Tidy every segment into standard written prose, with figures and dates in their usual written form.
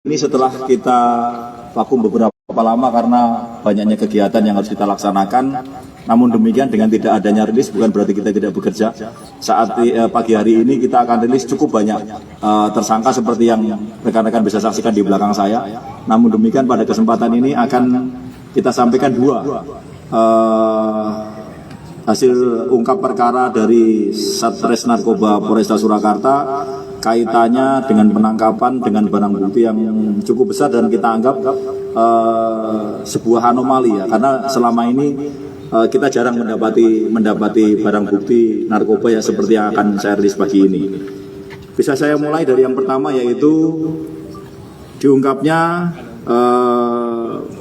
Ini setelah kita vakum beberapa lama karena banyaknya kegiatan yang harus kita laksanakan. Namun demikian, dengan tidak adanya rilis bukan berarti kita tidak bekerja. Saat pagi hari ini kita akan rilis cukup banyak tersangka seperti yang rekan-rekan bisa saksikan di belakang saya. Namun demikian, pada kesempatan ini akan kita sampaikan dua hasil ungkap perkara dari Satres Narkoba Polresta Surakarta kaitannya dengan penangkapan dengan barang bukti yang cukup besar dan kita anggap sebuah anomali ya, karena selama ini kita jarang mendapati barang bukti narkoba ya seperti yang akan saya rilis pagi ini. Bisa saya mulai dari yang pertama, yaitu diungkapnya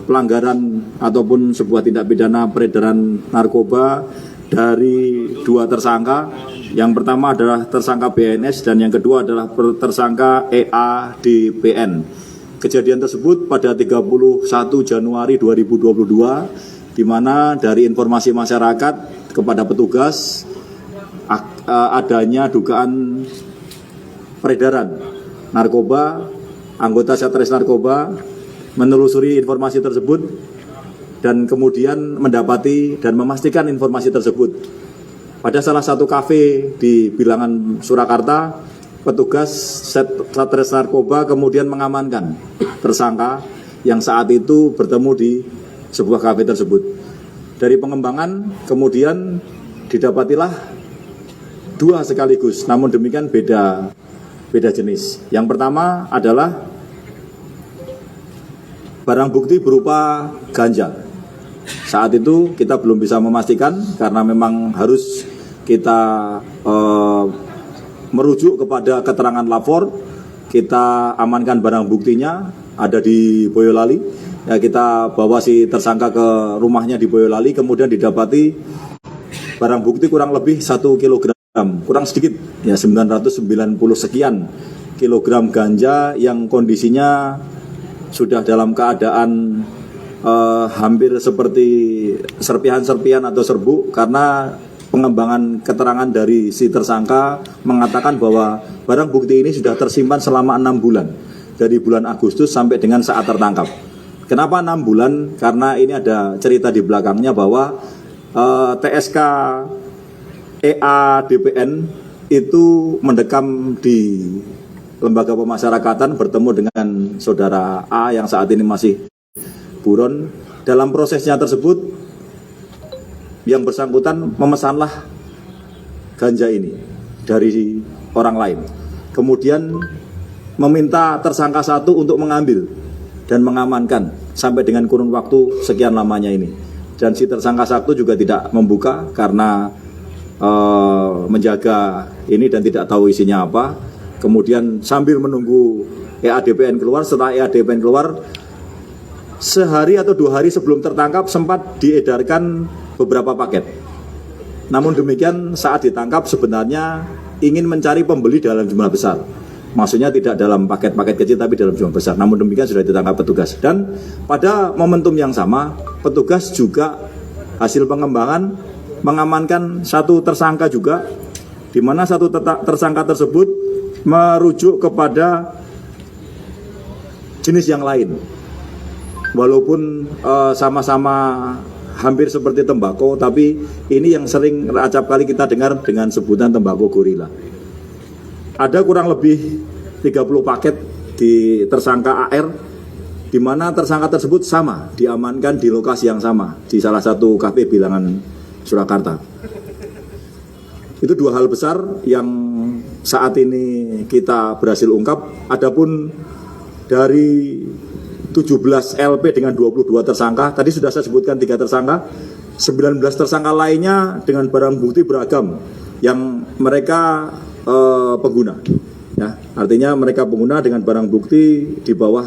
pelanggaran ataupun sebuah tindak pidana peredaran narkoba dari dua tersangka. Yang pertama adalah tersangka BNS dan yang kedua adalah tersangka EADPN. Kejadian tersebut pada 31 Januari 2022, di mana dari informasi masyarakat kepada petugas adanya dugaan peredaran narkoba. Anggota Satres Narkoba menelusuri informasi tersebut dan kemudian mendapati dan memastikan informasi tersebut. Pada salah satu kafe di Bilangan Surakarta, petugas Satres Narkoba kemudian mengamankan tersangka yang saat itu bertemu di sebuah kafe tersebut. Dari pengembangan kemudian didapatilah dua sekaligus, namun demikian beda jenis. Yang pertama adalah barang bukti berupa ganja. Saat itu kita belum bisa memastikan karena memang harus kita merujuk kepada keterangan lapor. Kita amankan barang buktinya ada di Boyolali. Ya, kita bawa si tersangka ke rumahnya di Boyolali, kemudian didapati barang bukti kurang lebih 1 kilogram, kurang sedikit ya 990 sekian kilogram ganja yang kondisinya sudah dalam keadaan hampir seperti serpihan-serpihan atau serbuk, karena pengembangan keterangan dari si tersangka mengatakan bahwa barang bukti ini sudah tersimpan selama 6 bulan dari bulan Agustus sampai dengan saat tertangkap. Kenapa 6 bulan? Karena ini ada cerita di belakangnya bahwa TSK EADPN itu mendekam di lembaga pemasyarakatan bertemu dengan saudara A yang saat ini masih buron. Dalam prosesnya tersebut yang bersangkutan memesanlah ganja ini dari orang lain, kemudian meminta tersangka satu untuk mengambil dan mengamankan sampai dengan kurun waktu sekian lamanya ini. Dan si tersangka satu juga tidak membuka karena menjaga ini dan tidak tahu isinya apa. Kemudian sambil menunggu EADPN keluar, setelah EADPN keluar, sehari atau 2 hari sebelum tertangkap sempat diedarkan beberapa paket. Namun demikian saat ditangkap sebenarnya ingin mencari pembeli dalam jumlah besar. Maksudnya tidak dalam paket-paket kecil tapi dalam jumlah besar. Namun demikian sudah ditangkap petugas. Dan pada momentum yang sama, petugas juga hasil pengembangan mengamankan satu tersangka juga, di mana satu tersangka tersebut merujuk kepada jenis yang lain. Walaupun sama-sama hampir seperti tembakau, tapi ini yang sering acap kali kita dengar dengan sebutan tembakau gorila. Ada kurang lebih 30 paket di tersangka AR, di mana tersangka tersebut sama diamankan di lokasi yang sama, di salah satu kafe Bilangan Surakarta. Itu dua hal besar yang saat ini kita berhasil ungkap. Adapun dari 17 LP dengan 22 tersangka, tadi sudah saya sebutkan 3 tersangka, 19 tersangka lainnya dengan barang bukti beragam yang mereka pengguna ya, artinya mereka pengguna dengan barang bukti di bawah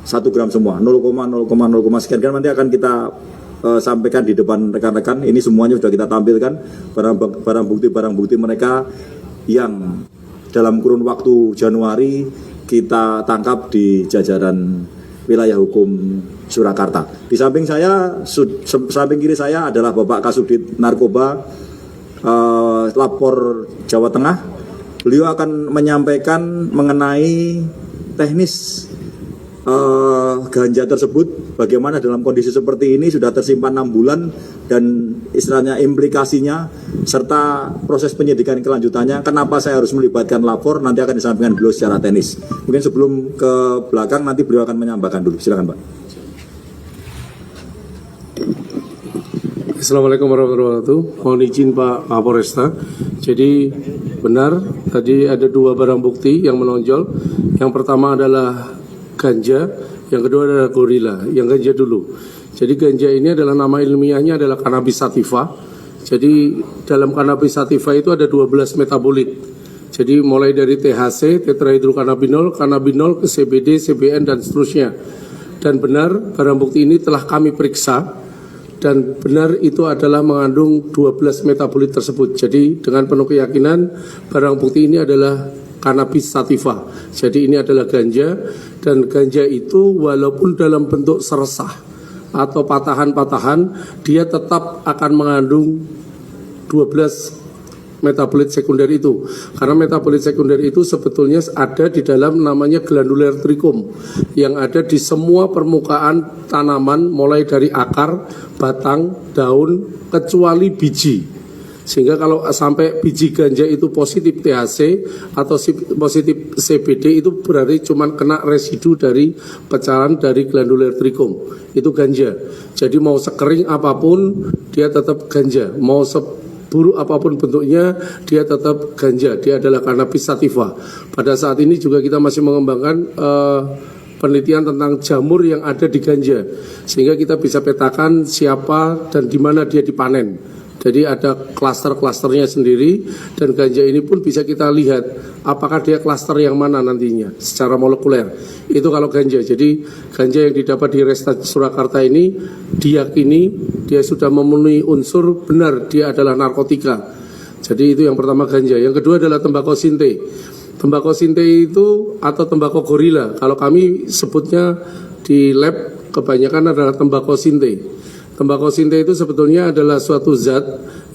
1 gram semua, 0,0,0 sekian gram. Nanti akan kita sampaikan di depan rekan-rekan. Ini semuanya sudah kita tampilkan barang bukti mereka yang dalam kurun waktu Januari kita tangkap di jajaran wilayah hukum Surakarta. Di samping samping kiri saya adalah Bapak Kasubdit Narkoba Lapor Jawa Tengah. Beliau akan menyampaikan mengenai teknis ganja tersebut bagaimana dalam kondisi seperti ini sudah tersimpan 6 bulan dan istilahnya implikasinya serta proses penyidikan kelanjutannya, kenapa saya harus melibatkan lapor, nanti akan disampaikan beliau secara teknis. Mungkin sebelum ke belakang nanti beliau akan menyampaikan dulu. Silakan Pak. Assalamualaikum warahmatullahi wabarakatuh. Mohon izin Pak Kapolresta. Jadi benar tadi ada 2 barang bukti yang menonjol. Yang pertama adalah ganja, yang kedua adalah gorila. Yang ganja dulu. Jadi ganja ini adalah nama ilmiahnya adalah cannabis sativa. Jadi dalam cannabis sativa itu ada 12 metabolit. Jadi mulai dari THC, tetrahidrokannabinol, kannabinol, ke CBD, CBN dan seterusnya. Dan benar barang bukti ini telah kami periksa dan benar itu adalah mengandung 12 metabolit tersebut. Jadi dengan penuh keyakinan barang bukti ini adalah cannabis sativa. Jadi ini adalah ganja, dan ganja itu walaupun dalam bentuk seresah atau patahan-patahan, dia tetap akan mengandung 12 metabolit sekunder itu. Karena metabolit sekunder itu sebetulnya ada di dalam namanya glandular trichum yang ada di semua permukaan tanaman mulai dari akar, batang, daun, kecuali biji. Sehingga kalau sampai biji ganja itu positif THC atau positif CBD, itu berarti cuma kena residu dari pecahan dari glandular trichum. Itu ganja. Jadi mau sekering apapun dia tetap ganja. Mau buruk apapun bentuknya dia tetap ganja. Dia adalah cannabis sativa. Pada saat ini juga kita masih mengembangkan penelitian tentang jamur yang ada di ganja, sehingga kita bisa petakan siapa dan di mana dia dipanen. Jadi ada klaster-klasternya sendiri, dan ganja ini pun bisa kita lihat apakah dia klaster yang mana nantinya secara molekuler. Itu kalau ganja. Jadi ganja yang didapat di Resta Surakarta ini diyakini dia sudah memenuhi unsur benar dia adalah narkotika. Jadi itu yang pertama ganja. Yang kedua adalah tembakau sinte. Tembakau sinte itu atau tembakau gorila, kalau kami sebutnya di lab kebanyakan adalah tembakau sinte. Tembakau sinte itu sebetulnya adalah suatu zat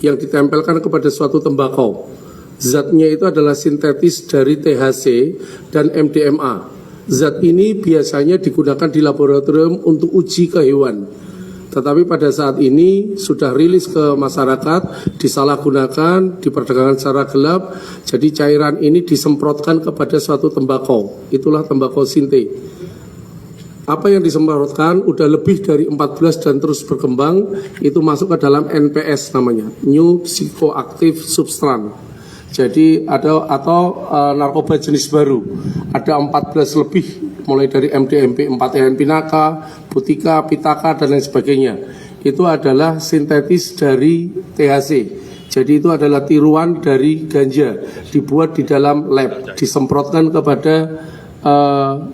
yang ditempelkan kepada suatu tembakau. Zatnya itu adalah sintetis dari THC dan MDMA. Zat ini biasanya digunakan di laboratorium untuk uji ke hewan. Tetapi pada saat ini sudah rilis ke masyarakat, disalahgunakan, diperdagangkan secara gelap. Jadi cairan ini disemprotkan kepada suatu tembakau. Itulah tembakau sinte. Apa yang disemprotkan udah lebih dari 14 dan terus berkembang, itu masuk ke dalam NPS namanya, New Psychoactive Substance. Jadi ada narkoba jenis baru. Ada 14 lebih, mulai dari MDMP 4 pinaka, butika, pitaka dan lain sebagainya. Itu adalah sintetis dari THC. Jadi itu adalah tiruan dari ganja, dibuat di dalam lab, disemprotkan kepada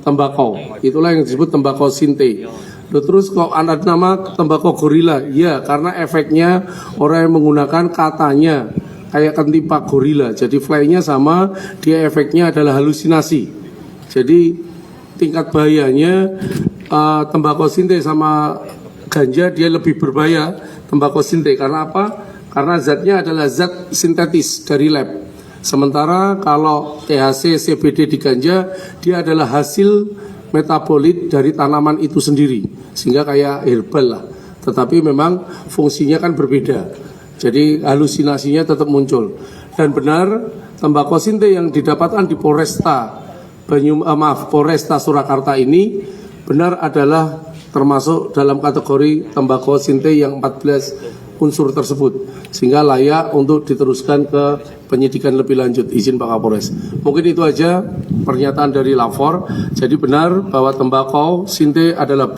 tembakau. Itulah yang disebut tembakau sinte. Terus kok ada nama tembakau gorila? Ya, karena efeknya orang yang menggunakan katanya kayak ketipak gorila. Jadi fly-nya sama, dia efeknya adalah halusinasi. Jadi tingkat bahayanya tembakau sinte sama ganja dia lebih berbahaya tembakau sinte. Karena apa? Karena zatnya adalah zat sintetis dari lab. Sementara kalau THC, CBD di ganja, dia adalah hasil metabolit dari tanaman itu sendiri, sehingga kayak herbal lah. Tetapi memang fungsinya kan berbeda. Jadi halusinasinya tetap muncul. Dan benar, tembakau sinte yang didapatkan di Polresta Surakarta ini benar adalah termasuk dalam kategori tembakau sinte yang 14 unsur tersebut, sehingga layak untuk diteruskan ke penyidikan lebih lanjut. Izin Pak Kapolres. Mungkin itu aja pernyataan dari lapor. Jadi benar bahwa tembakau sinte adalah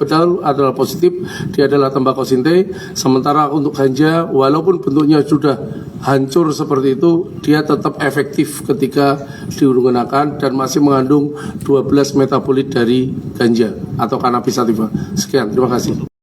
positif, dia adalah tembakau sinte. Sementara untuk ganja, walaupun bentuknya sudah hancur seperti itu, dia tetap efektif ketika digunakan dan masih mengandung 12 metabolit dari ganja atau cannabis sativa. Sekian, terima kasih.